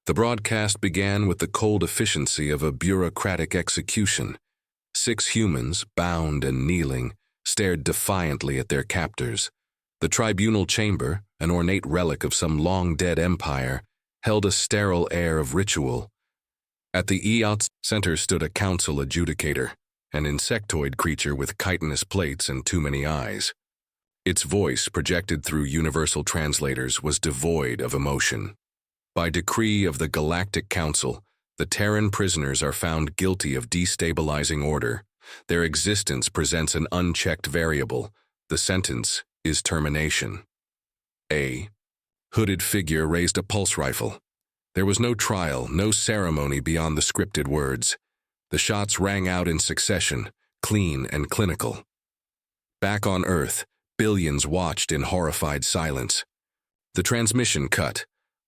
The broadcast began with the cold efficiency of a bureaucratic execution. 6 humans, bound and kneeling, stared defiantly at their captors. The tribunal chamber, an ornate relic of some long-dead empire, held a sterile air of ritual. At the EOT's center stood a council adjudicator, an insectoid creature with chitinous plates and too many eyes. Its voice, projected through universal translators, was devoid of emotion. By decree of the Galactic Council, the Terran prisoners are found guilty of destabilizing order. Their existence presents an unchecked variable. The sentence is termination. A hooded figure raised a pulse rifle. There was no trial, no ceremony beyond the scripted words. The shots rang out in succession, clean and clinical. Back on Earth, billions watched in horrified silence. The transmission cut,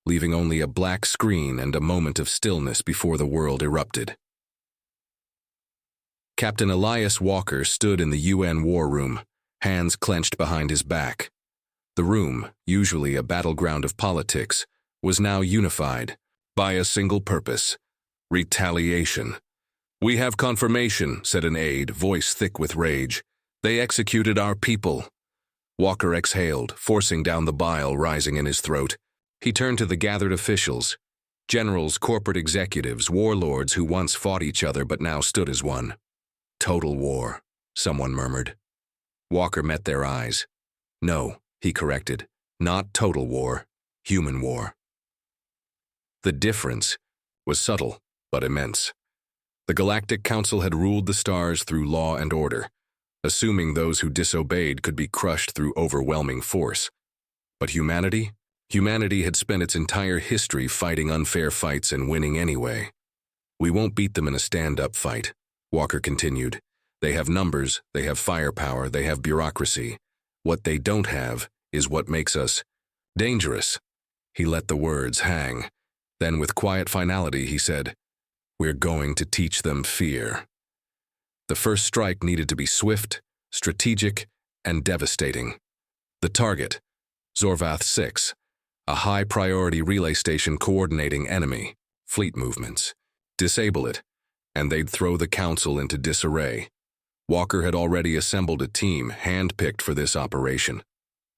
leaving only a black screen and a moment of stillness before the world erupted. Captain Elias Walker stood in the UN war room, hands clenched behind his back. The room, usually a battleground of politics, was now unified by a single purpose: retaliation. "We have confirmation," said an aide, voice thick with rage. "They executed our people." Walker exhaled, forcing down the bile rising in his throat. He turned to the gathered officials, generals, corporate executives, warlords who once fought each other but now stood as one. "Total war," someone murmured. Walker met their eyes. "No," he corrected, "not total war, human war." The difference was subtle but immense. The Galactic Council had ruled the stars through law and order, assuming those who disobeyed could be crushed through overwhelming force. But humanity? Humanity had spent its entire history fighting unfair fights and winning anyway. "We won't beat them in a stand-up fight," Walker continued. "They have numbers, they have firepower, they have bureaucracy. What they don't have is what makes us dangerous." He let the words hang. Then with quiet finality he said, "We're going to teach them fear." The first strike needed to be swift, strategic, and devastating. The target, Zorvath 6, a high-priority relay station coordinating enemy fleet movements. Disable it, and they'd throw the Council into disarray. Walker had already assembled a team hand-picked for this operation.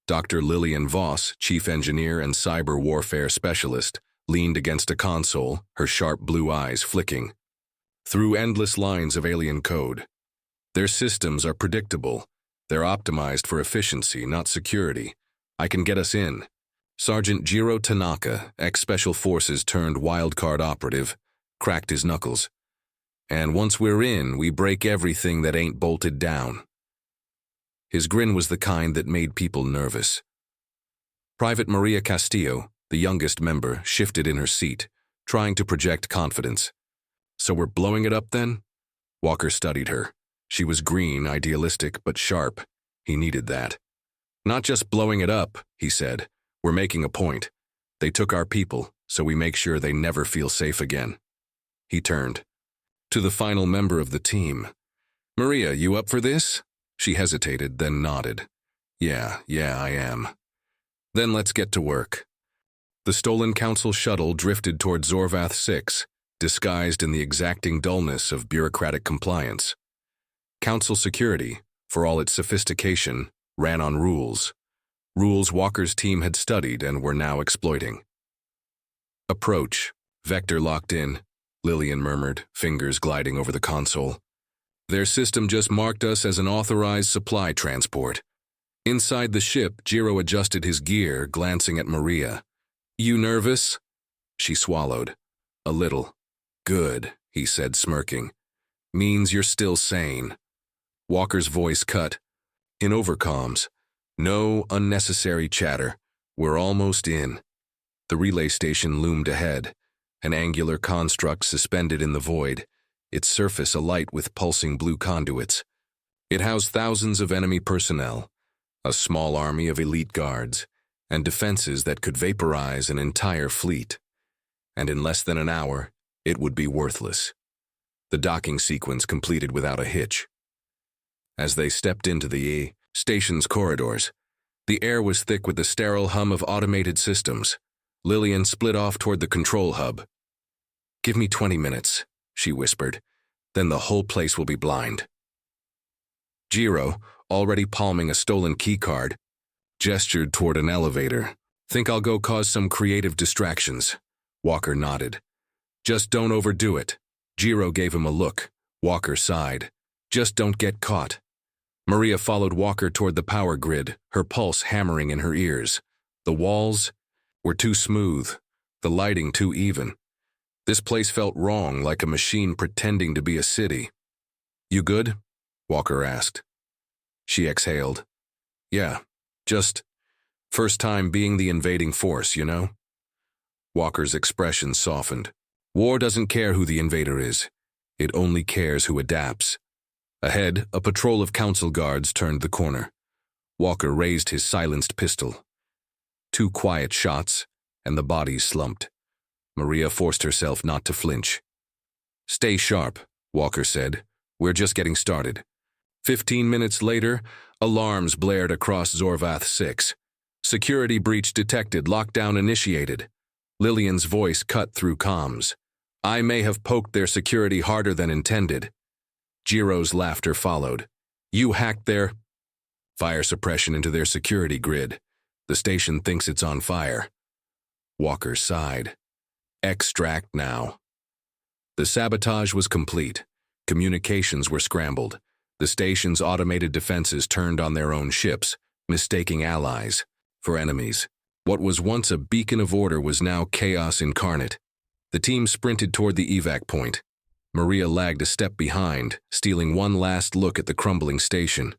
Dr. Lillian Voss, chief engineer and cyber warfare specialist, leaned against a console, her sharp blue eyes flicking. Through endless lines of alien code. "Their systems are predictable. They're optimized for efficiency, not security. I can get us in." Sergeant Jiro Tanaka, ex-Special Forces turned wildcard operative, cracked his knuckles. "And once we're in, we break everything that ain't bolted down." His grin was the kind that made people nervous. Private Maria Castillo, the youngest member, shifted in her seat, trying to project confidence. "So we're blowing it up then?" Walker studied her. She was green, idealistic, but sharp. He needed that. "Not just blowing it up," he said. "We're making a point. They took our people, so we make sure they never feel safe again." He turned to the final member of the team. "Maria, you up for this?" She hesitated, then nodded. Yeah, I am." "Then let's get to work." The stolen Council shuttle drifted toward Zorvath 6, disguised in the exacting dullness of bureaucratic compliance. Council security, for all its sophistication, ran on rules. Rules Walker's team had studied and were now exploiting. "Approach. Vector locked in," Lillian murmured, fingers gliding over the console. "Their system just marked us as an authorized supply transport." Inside the ship, Jiro adjusted his gear, glancing at Maria. "You nervous?" She swallowed. "A little." "Good," he said, smirking. "Means you're still sane." Walker's voice cut. In overcoms, "No unnecessary chatter. We're almost in." The relay station loomed ahead, an angular construct suspended in the void, its surface alight with pulsing blue conduits. It housed thousands of enemy personnel, a small army of elite guards, and defenses that could vaporize an entire fleet. And in less than an hour, it would be worthless. The docking sequence completed without a hitch. As they stepped into the station's corridors, the air was thick with the sterile hum of automated systems. Lillian split off toward the control hub. "Give me 20 minutes," she whispered. "Then the whole place will be blind." Jiro, already palming a stolen keycard, gestured toward an elevator. "Think I'll go cause some creative distractions?" Walker nodded. "Just don't overdo it." Jiro gave him a look. Walker sighed. "Just don't get caught." Maria followed Walker toward the power grid, her pulse hammering in her ears. The walls were too smooth, the lighting too even. This place felt wrong, like a machine pretending to be a city. "You good?" Walker asked. She exhaled. "Yeah, just first time being the invading force, you know?" Walker's expression softened. "War doesn't care who the invader is. It only cares who adapts." Ahead, a patrol of council guards turned the corner. Walker raised his silenced pistol. 2 quiet shots, and the bodies slumped. Maria forced herself not to flinch. "Stay sharp," Walker said. "We're just getting started." 15 minutes later, alarms blared across Zorvath 6. "Security breach detected, lockdown initiated." Lillian's voice cut through comms. "I may have poked their security harder than intended." Jiro's laughter followed. "You hacked their fire suppression into their security grid. The station thinks it's on fire." Walker sighed. "Extract now." The sabotage was complete. Communications were scrambled. The station's automated defenses turned on their own ships, mistaking allies for enemies. What was once a beacon of order was now chaos incarnate. The team sprinted toward the evac point. Maria lagged a step behind, stealing one last look at the crumbling station.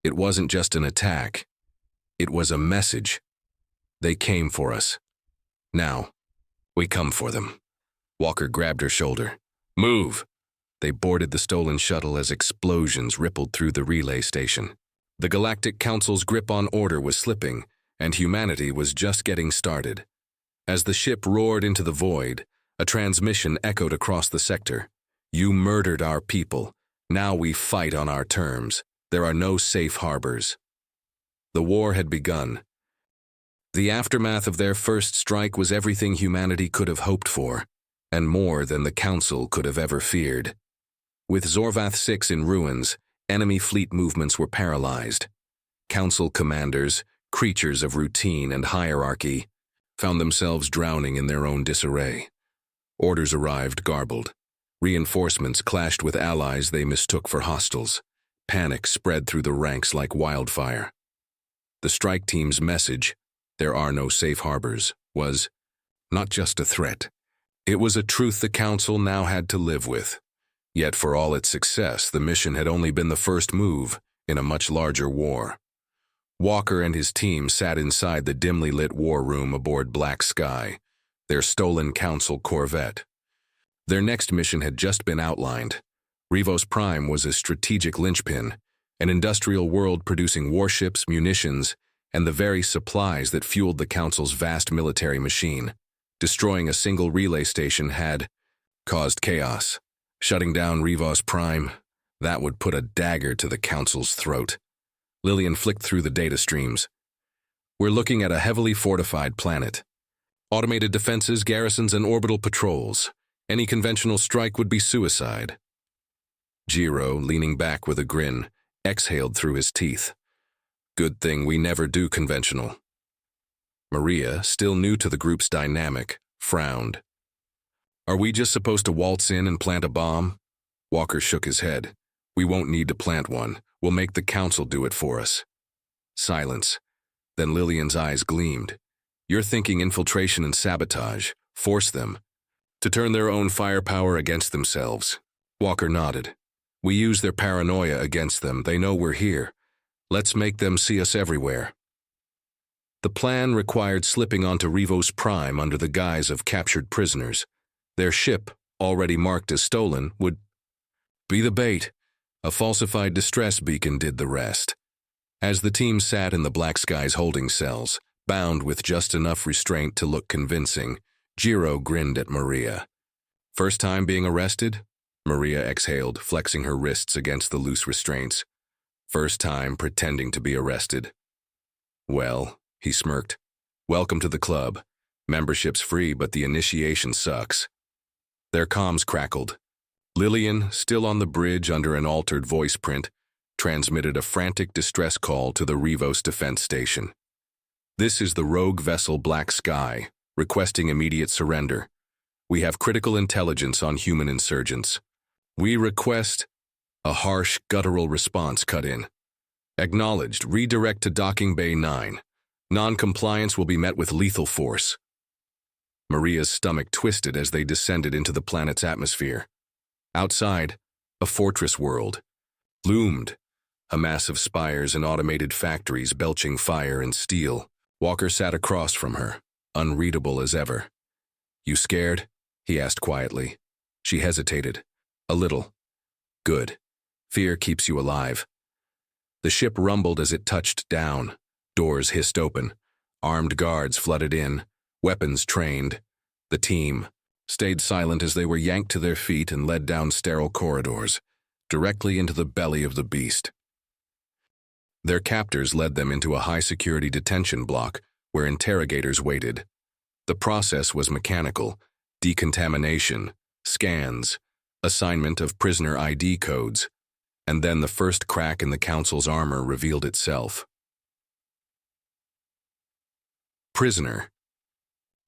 It wasn't just an attack. It was a message. They came for us. Now, we come for them. Walker grabbed her shoulder. "Move!" They boarded the stolen shuttle as explosions rippled through the relay station. The Galactic Council's grip on order was slipping, and humanity was just getting started. As the ship roared into the void, a transmission echoed across the sector. "You murdered our people. Now we fight on our terms. There are no safe harbors." The war had begun. The aftermath of their first strike was everything humanity could have hoped for, and more than the Council could have ever feared. With Zorvath 6 in ruins, enemy fleet movements were paralyzed. Council commanders, creatures of routine and hierarchy, found themselves drowning in their own disarray. Orders arrived garbled. Reinforcements clashed with allies they mistook for hostiles. Panic spread through the ranks like wildfire. The strike team's message, "There are no safe harbors," was not just a threat. It was a truth the Council now had to live with. Yet for all its success, the mission had only been the first move in a much larger war. Walker and his team sat inside the dimly lit war room aboard Black Sky, their stolen Council corvette. Their next mission had just been outlined. Rivos Prime was a strategic linchpin, an industrial world producing warships, munitions, and the very supplies that fueled the Council's vast military machine. Destroying a single relay station had caused chaos. Shutting down Rivos Prime, that would put a dagger to the Council's throat. Lillian flicked through the data streams. "We're looking at a heavily fortified planet. Automated defenses, garrisons, and orbital patrols. Any conventional strike would be suicide." Jiro, leaning back with a grin, exhaled through his teeth. "Good thing we never do conventional." Maria, still new to the group's dynamic, frowned. "Are we just supposed to waltz in and plant a bomb?" Walker shook his head. "We won't need to plant one. We'll make the Council do it for us." Silence. Then Lillian's eyes gleamed. "You're thinking infiltration and sabotage. Force them to turn their own firepower against themselves." Walker nodded. "We use their paranoia against them. They know we're here. Let's make them see us everywhere." The plan required slipping onto Rivos Prime under the guise of captured prisoners. Their ship, already marked as stolen, would be the bait. A falsified distress beacon did the rest. As the team sat in the Black Sky's holding cells, bound with just enough restraint to look convincing, Jiro grinned at Maria. "First time being arrested?" Maria exhaled, flexing her wrists against the loose restraints. "First time pretending to be arrested." "Well," he smirked, "welcome to the club. Membership's free, but the initiation sucks. Their comms crackled. Lillian, still on the bridge under an altered voice print, transmitted a frantic distress call to the Rivos defense station. This is the rogue vessel Black Sky, requesting immediate surrender. We have critical intelligence on human insurgents. We request... A harsh, guttural response cut in. Acknowledged. Redirect to Docking Bay 9. Non-compliance will be met with lethal force. Maria's stomach twisted as they descended into the planet's atmosphere. Outside, a fortress world loomed, a mass of spires and automated factories belching fire and steel. Walker sat across from her, unreadable as ever. "You scared?" he asked quietly. She hesitated. "A little." "Good. Fear keeps you alive." The ship rumbled as it touched down. Doors hissed open. Armed guards flooded in, weapons trained. The team stayed silent as they were yanked to their feet and led down sterile corridors, directly into the belly of the beast. Their captors led them into a high-security detention block where interrogators waited. The process was mechanical: decontamination, scans, assignment of prisoner ID codes, and then the first crack in the Council's armor revealed itself. Prisoner.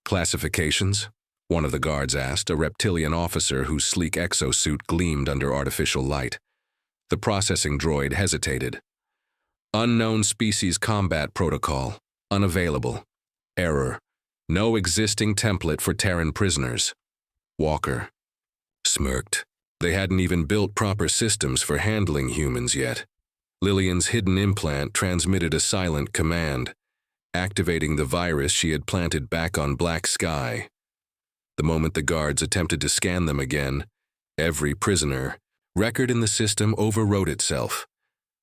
Classifications? One of the guards asked, a reptilian officer whose sleek exosuit gleamed under artificial light. The processing droid hesitated. Unknown species combat protocol. Unavailable. Error. No existing template for Terran prisoners. Walker smirked. They hadn't even built proper systems for handling humans yet. Lillian's hidden implant transmitted a silent command, activating the virus she had planted back on Black Sky. The moment the guards attempted to scan them again, every prisoner record in the system overwrote itself.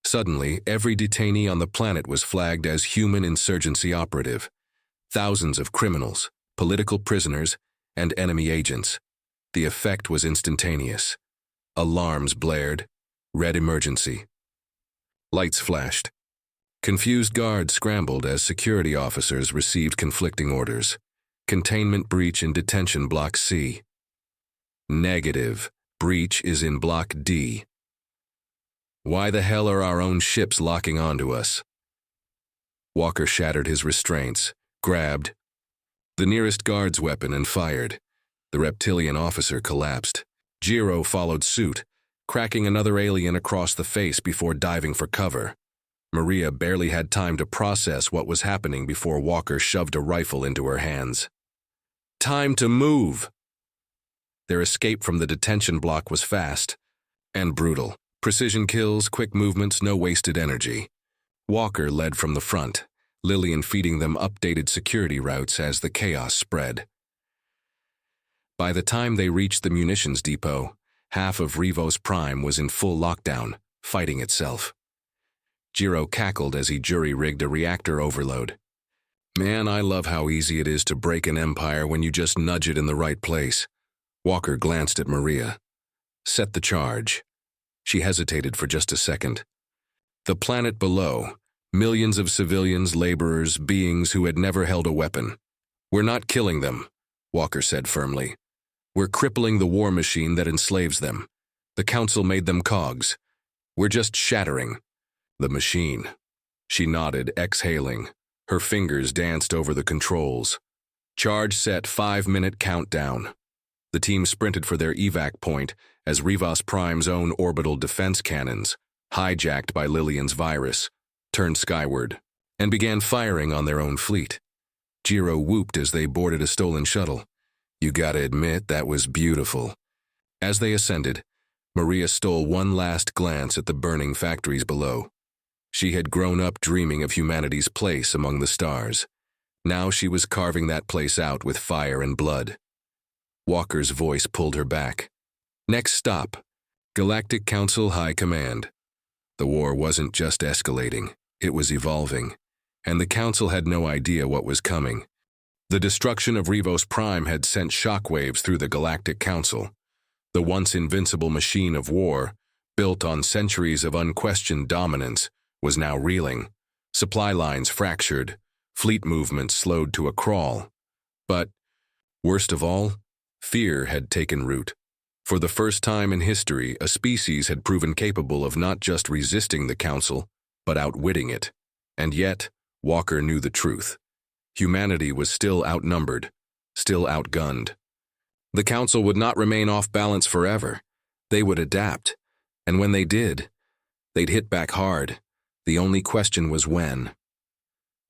Suddenly, every detainee on the planet was flagged as human insurgency operative. Thousands of criminals, political prisoners, and enemy agents. The effect was instantaneous. Alarms blared. Red emergency. Lights flashed. Confused guards scrambled as security officers received conflicting orders. Containment breach in Detention Block C. Negative. Breach is in Block D. Why the hell are our own ships locking onto us? Walker shattered his restraints, grabbed the nearest guard's weapon and fired. The reptilian officer collapsed. Jiro followed suit, cracking another alien across the face before diving for cover. Maria barely had time to process what was happening before Walker shoved a rifle into her hands. Time to move! Their escape from the detention block was fast and brutal. Precision kills, quick movements, no wasted energy. Walker led from the front, Lillian feeding them updated security routes as the chaos spread. By the time they reached the munitions depot, half of Rivos Prime was in full lockdown, fighting itself. Jiro cackled as he jury-rigged a reactor overload. Man, I love how easy it is to break an empire when you just nudge it in the right place. Walker glanced at Maria. Set the charge. She hesitated for just a second. The planet below, millions of civilians, laborers, beings who had never held a weapon. We're not killing them, Walker said firmly. We're crippling the war machine that enslaves them. The Council made them cogs. We're just shattering the machine. She nodded, exhaling. Her fingers danced over the controls. Charge set, 5-minute countdown. The team sprinted for their evac point as Rivos Prime's own orbital defense cannons, hijacked by Lillian's virus, turned skyward and began firing on their own fleet. Jiro whooped as they boarded a stolen shuttle. You gotta admit, that was beautiful. As they ascended, Maria stole one last glance at the burning factories below. She had grown up dreaming of humanity's place among the stars. Now she was carving that place out with fire and blood. Walker's voice pulled her back. Next stop, Galactic Council High Command. The war wasn't just escalating, it was evolving, and the Council had no idea what was coming. The destruction of Rivos Prime had sent shockwaves through the Galactic Council. The once invincible machine of war, built on centuries of unquestioned dominance, was now reeling. Supply lines fractured, fleet movements slowed to a crawl. But, worst of all, fear had taken root. For the first time in history, a species had proven capable of not just resisting the Council, but outwitting it. And yet, Walker knew the truth. Humanity was still outnumbered, still outgunned. The Council would not remain off balance forever. They would adapt. And when they did, they'd hit back hard. The only question was when.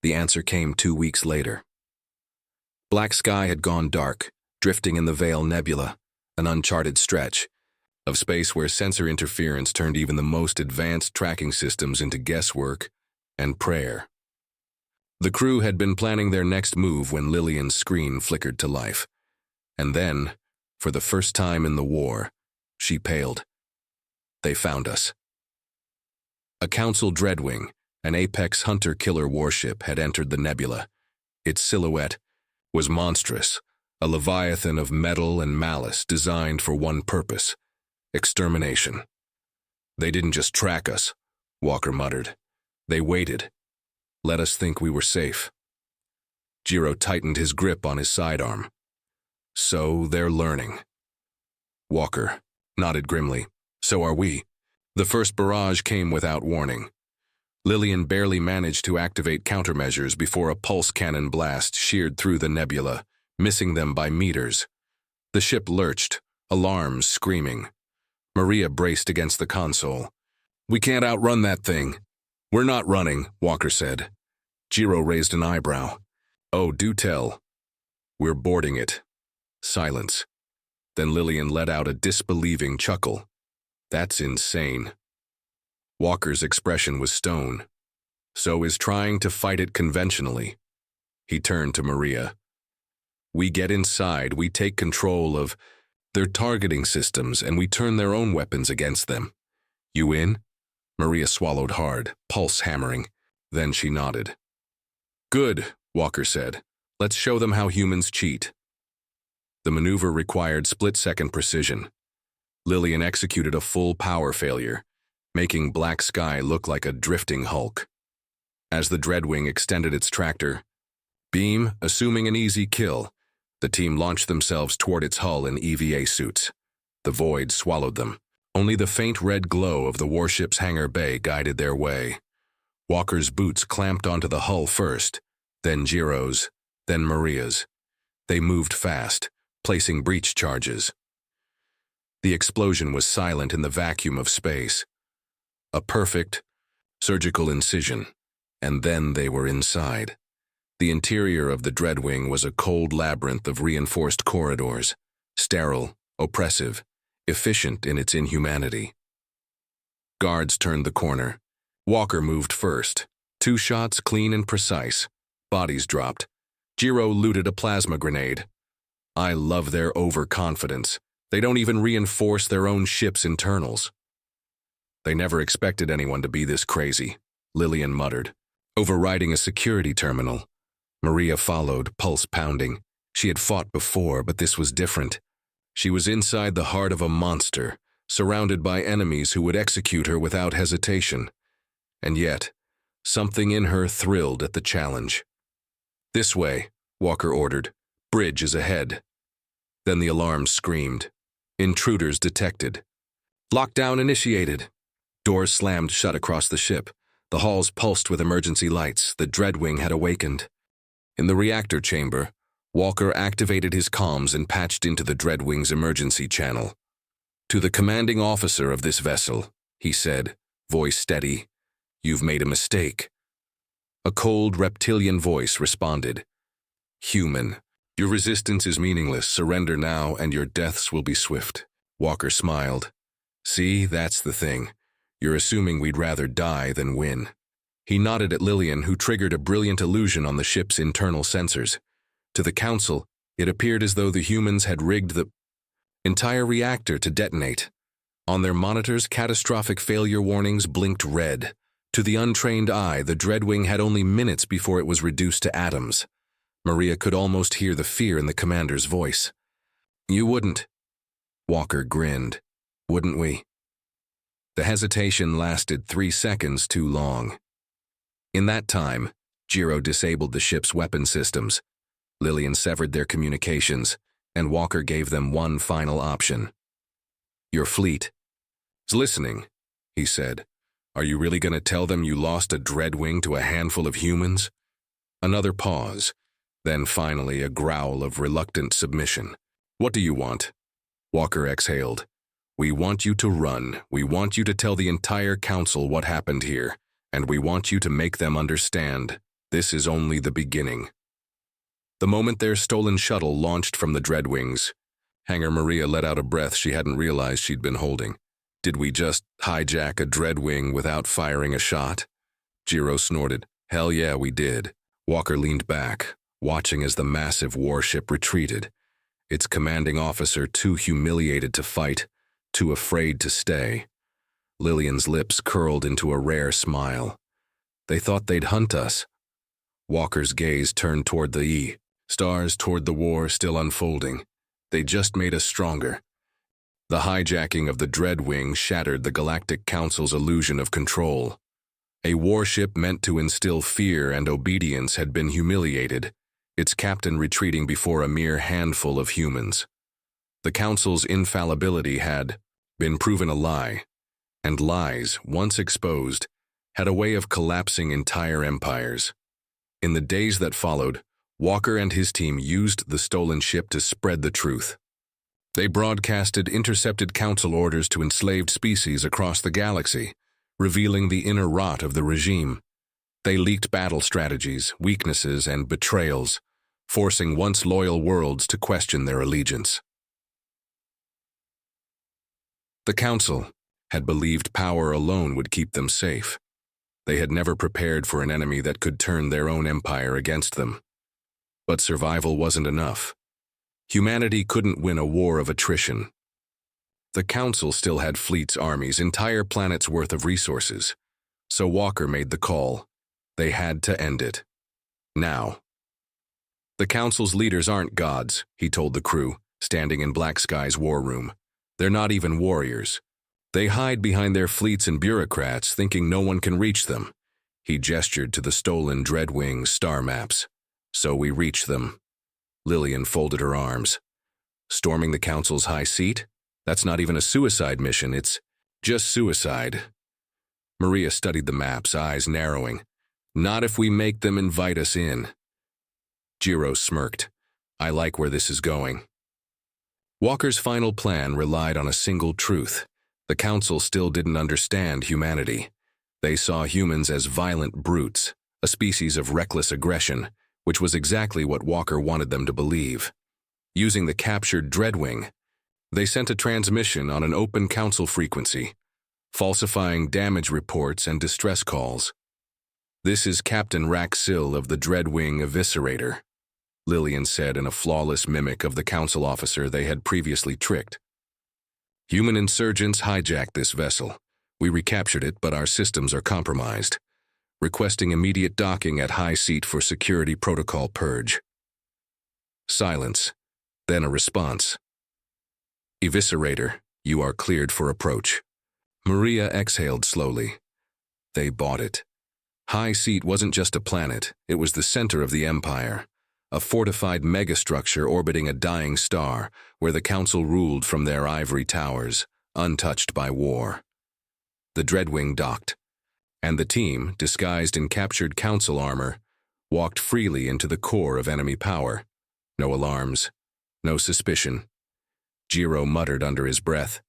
The answer came 2 weeks later. Black sky had gone dark, drifting in the Veil Nebula, an uncharted stretch of space where sensor interference turned even the most advanced tracking systems into guesswork and prayer. The crew had been planning their next move when Lillian's screen flickered to life. And then, for the first time in the war, she paled. They found us. A Council Dreadwing, an Apex hunter-killer warship, had entered the nebula. Its silhouette was monstrous, a leviathan of metal and malice designed for one purpose: extermination. They didn't just track us, Walker muttered. They waited. Let us think we were safe. Jiro tightened his grip on his sidearm. So they're learning. Walker nodded grimly. So are we. The first barrage came without warning. Lillian barely managed to activate countermeasures before a pulse cannon blast sheared through the nebula, missing them by meters. The ship lurched, alarms screaming. Maria braced against the console. We can't outrun that thing. We're not running, Walker said. Jiro raised an eyebrow. Oh, do tell. We're boarding it. Silence. Then Lillian let out a disbelieving chuckle. That's insane. Walker's expression was stone. So is trying to fight it conventionally. He turned to Maria. We get inside, we take control of their targeting systems, and we turn their own weapons against them. You in? Maria swallowed hard, pulse hammering. Then she nodded. Good, Walker said. Let's show them how humans cheat. The maneuver required split-second precision. Lillian executed a full power failure, making Black Sky look like a drifting hulk. As the Dreadwing extended its tractor beam, assuming an easy kill, the team launched themselves toward its hull in EVA suits. The void swallowed them. Only the faint red glow of the warship's hangar bay guided their way. Walker's boots clamped onto the hull first, then Jiro's, then Maria's. They moved fast, placing breach charges. The explosion was silent in the vacuum of space. A perfect, surgical incision, and then they were inside. The interior of the Dreadwing was a cold labyrinth of reinforced corridors, sterile, oppressive, efficient in its inhumanity. Guards turned the corner. Walker moved first. 2 shots, clean and precise. Bodies dropped. Jiro looted a plasma grenade. I love their overconfidence. They don't even reinforce their own ship's internals. They never expected anyone to be this crazy, Lillian muttered. Overriding a security terminal. Maria followed, pulse pounding. She had fought before, but this was different. She was inside the heart of a monster, surrounded by enemies who would execute her without hesitation. And yet, something in her thrilled at the challenge. This way, Walker ordered. Bridge is ahead. Then the alarm screamed. Intruders detected. Lockdown initiated. Doors slammed shut across the ship. The halls pulsed with emergency lights. The Dreadwing had awakened. In the reactor chamber, Walker activated his comms and patched into the Dreadwing's emergency channel. To the commanding officer of this vessel, he said, voice steady, you've made a mistake. A cold reptilian voice responded. Human, your resistance is meaningless. Surrender now and your deaths will be swift. Walker smiled. See, that's the thing. You're assuming we'd rather die than win. He nodded at Lillian, who triggered a brilliant illusion on the ship's internal sensors. To the Council, it appeared as though the humans had rigged the entire reactor to detonate. On their monitors, catastrophic failure warnings blinked red. To the untrained eye, the Dreadwing had only minutes before it was reduced to atoms. Maria could almost hear the fear in the commander's voice. You wouldn't. Walker grinned. Wouldn't we? The hesitation lasted 3 seconds too long. In that time, Jiro disabled the ship's weapon systems. Lillian severed their communications, and Walker gave them one final option. "Your fleet is listening," he said. "Are you really going to tell them you lost a Dreadwing to a handful of humans?" Another pause, then finally a growl of reluctant submission. "What do you want?" Walker exhaled. "We want you to run. We want you to tell the entire council what happened here, and we want you to make them understand this is only the beginning." The moment their stolen shuttle launched from the Dreadwings, Hangar Maria let out a breath she hadn't realized she'd been holding. "Did we just hijack a Dreadwing without firing a shot?" Jiro snorted. "Hell yeah, we did." Walker leaned back, watching as the massive warship retreated, its commanding officer too humiliated to fight, too afraid to stay. Lillian's lips curled into a rare smile. "They thought they'd hunt us." Walker's gaze turned toward the stars, toward the war still unfolding. "They just made us stronger." The hijacking of the Dreadwing shattered the Galactic Council's illusion of control. A warship meant to instill fear and obedience had been humiliated, its captain retreating before a mere handful of humans. The Council's infallibility had been proven a lie, and lies, once exposed, had a way of collapsing entire empires. In the days that followed, Walker and his team used the stolen ship to spread the truth. They broadcasted intercepted council orders to enslaved species across the galaxy, revealing the inner rot of the regime. They leaked battle strategies, weaknesses, and betrayals, forcing once loyal worlds to question their allegiance. The Council had believed power alone would keep them safe. They had never prepared for an enemy that could turn their own empire against them. But survival wasn't enough. Humanity couldn't win a war of attrition. The Council still had fleets, armies, entire planets' worth of resources. So Walker made the call. They had to end it. Now. "The Council's leaders aren't gods," he told the crew, standing in Black Sky's war room. "They're not even warriors. They hide behind their fleets and bureaucrats, thinking no one can reach them." He gestured to the stolen Dreadwing star maps. "So we reach them." Lillian folded her arms. "Storming the Council's high seat? That's not even a suicide mission, it's just suicide." Maria studied the maps, eyes narrowing. "Not if we make them invite us in." Jiro smirked. "I like where this is going." Walker's final plan relied on a single truth. The Council still didn't understand humanity. They saw humans as violent brutes, a species of reckless aggression, which was exactly what Walker wanted them to believe. Using the captured Dreadwing, they sent a transmission on an open council frequency, falsifying damage reports and distress calls. "This is Captain Raxil of the Dreadwing Eviscerator," Lillian said in a flawless mimic of the council officer they had previously tricked. "Human insurgents hijacked this vessel. We recaptured it, but our systems are compromised. Requesting immediate docking at high seat for security protocol purge." Silence, then a response. "Eviscerator, you are cleared for approach." Maria exhaled slowly. They bought it. High seat wasn't just a planet, it was the center of the Empire, a fortified megastructure orbiting a dying star where the Council ruled from their ivory towers, untouched by war. The Dreadwing docked, and the team, disguised in captured Council armor, walked freely into the core of enemy power. No alarms, no suspicion. Jiro muttered under his breath.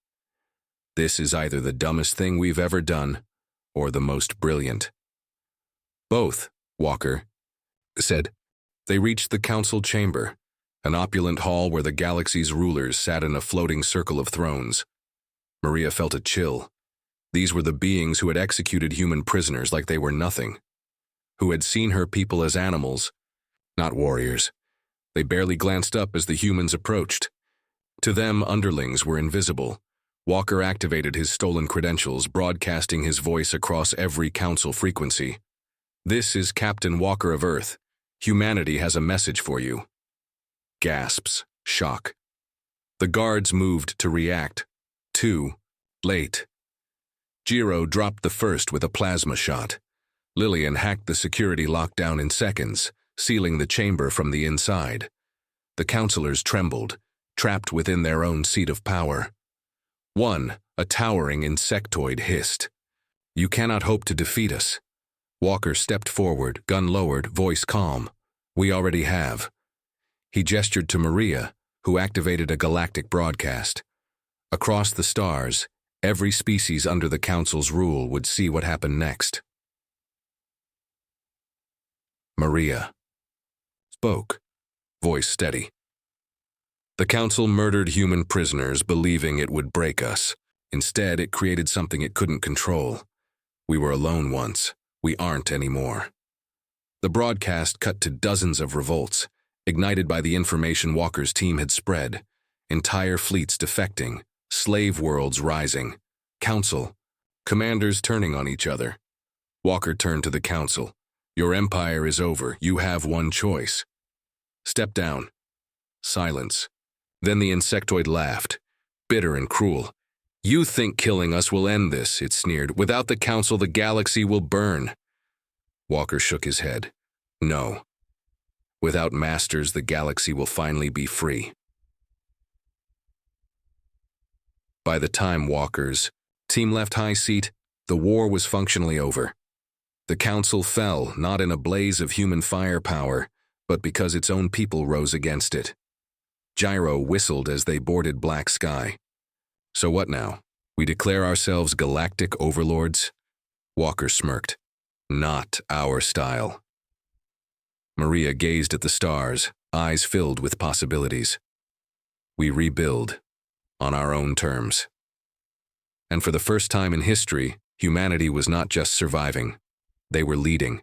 "This is either the dumbest thing we've ever done, or the most brilliant." "Both," Walker said. They reached the council chamber, an opulent hall where the galaxy's rulers sat in a floating circle of thrones. Maria felt a chill. These were the beings who had executed human prisoners like they were nothing, who had seen her people as animals, not warriors. They barely glanced up as the humans approached. To them, underlings were invisible. Walker activated his stolen credentials, broadcasting his voice across every council frequency. "This is Captain Walker of Earth. Humanity has a message for you." Gasps, shock. The guards moved to react. Too late. Jiro dropped the first with a plasma shot. Lillian hacked the security lockdown in seconds, sealing the chamber from the inside. The counselors trembled, trapped within their own seat of power. One, a towering insectoid, hissed, "You cannot hope to defeat us." Walker stepped forward, gun lowered, voice calm. "We already have." He gestured to Maria, who activated a galactic broadcast. Across the stars, every species under the Council's rule would see what happened next. Maria spoke, voice steady. "The Council murdered human prisoners, believing it would break us. Instead, it created something it couldn't control. We were alone once. We aren't anymore." The broadcast cut to dozens of revolts, ignited by the information Walker's team had spread. Entire fleets defecting, slave worlds rising, Council, commanders turning on each other. Walker turned to the Council. "Your empire is over. You have one choice. Step down." Silence. Then the insectoid laughed, bitter and cruel. "You think killing us will end this," it sneered. "Without the Council, the galaxy will burn." Walker shook his head. "No. Without masters, the galaxy will finally be free." By the time Walker's team left High Seat, the war was functionally over. The Council fell, not in a blaze of human firepower, but because its own people rose against it. Gyro whistled as they boarded Black Sky. "So what now? We declare ourselves galactic overlords?" Walker smirked. "Not our style." Maria gazed at the stars, eyes filled with possibilities. "We rebuild, on our own terms." And for the first time in history, humanity was not just surviving. They were leading.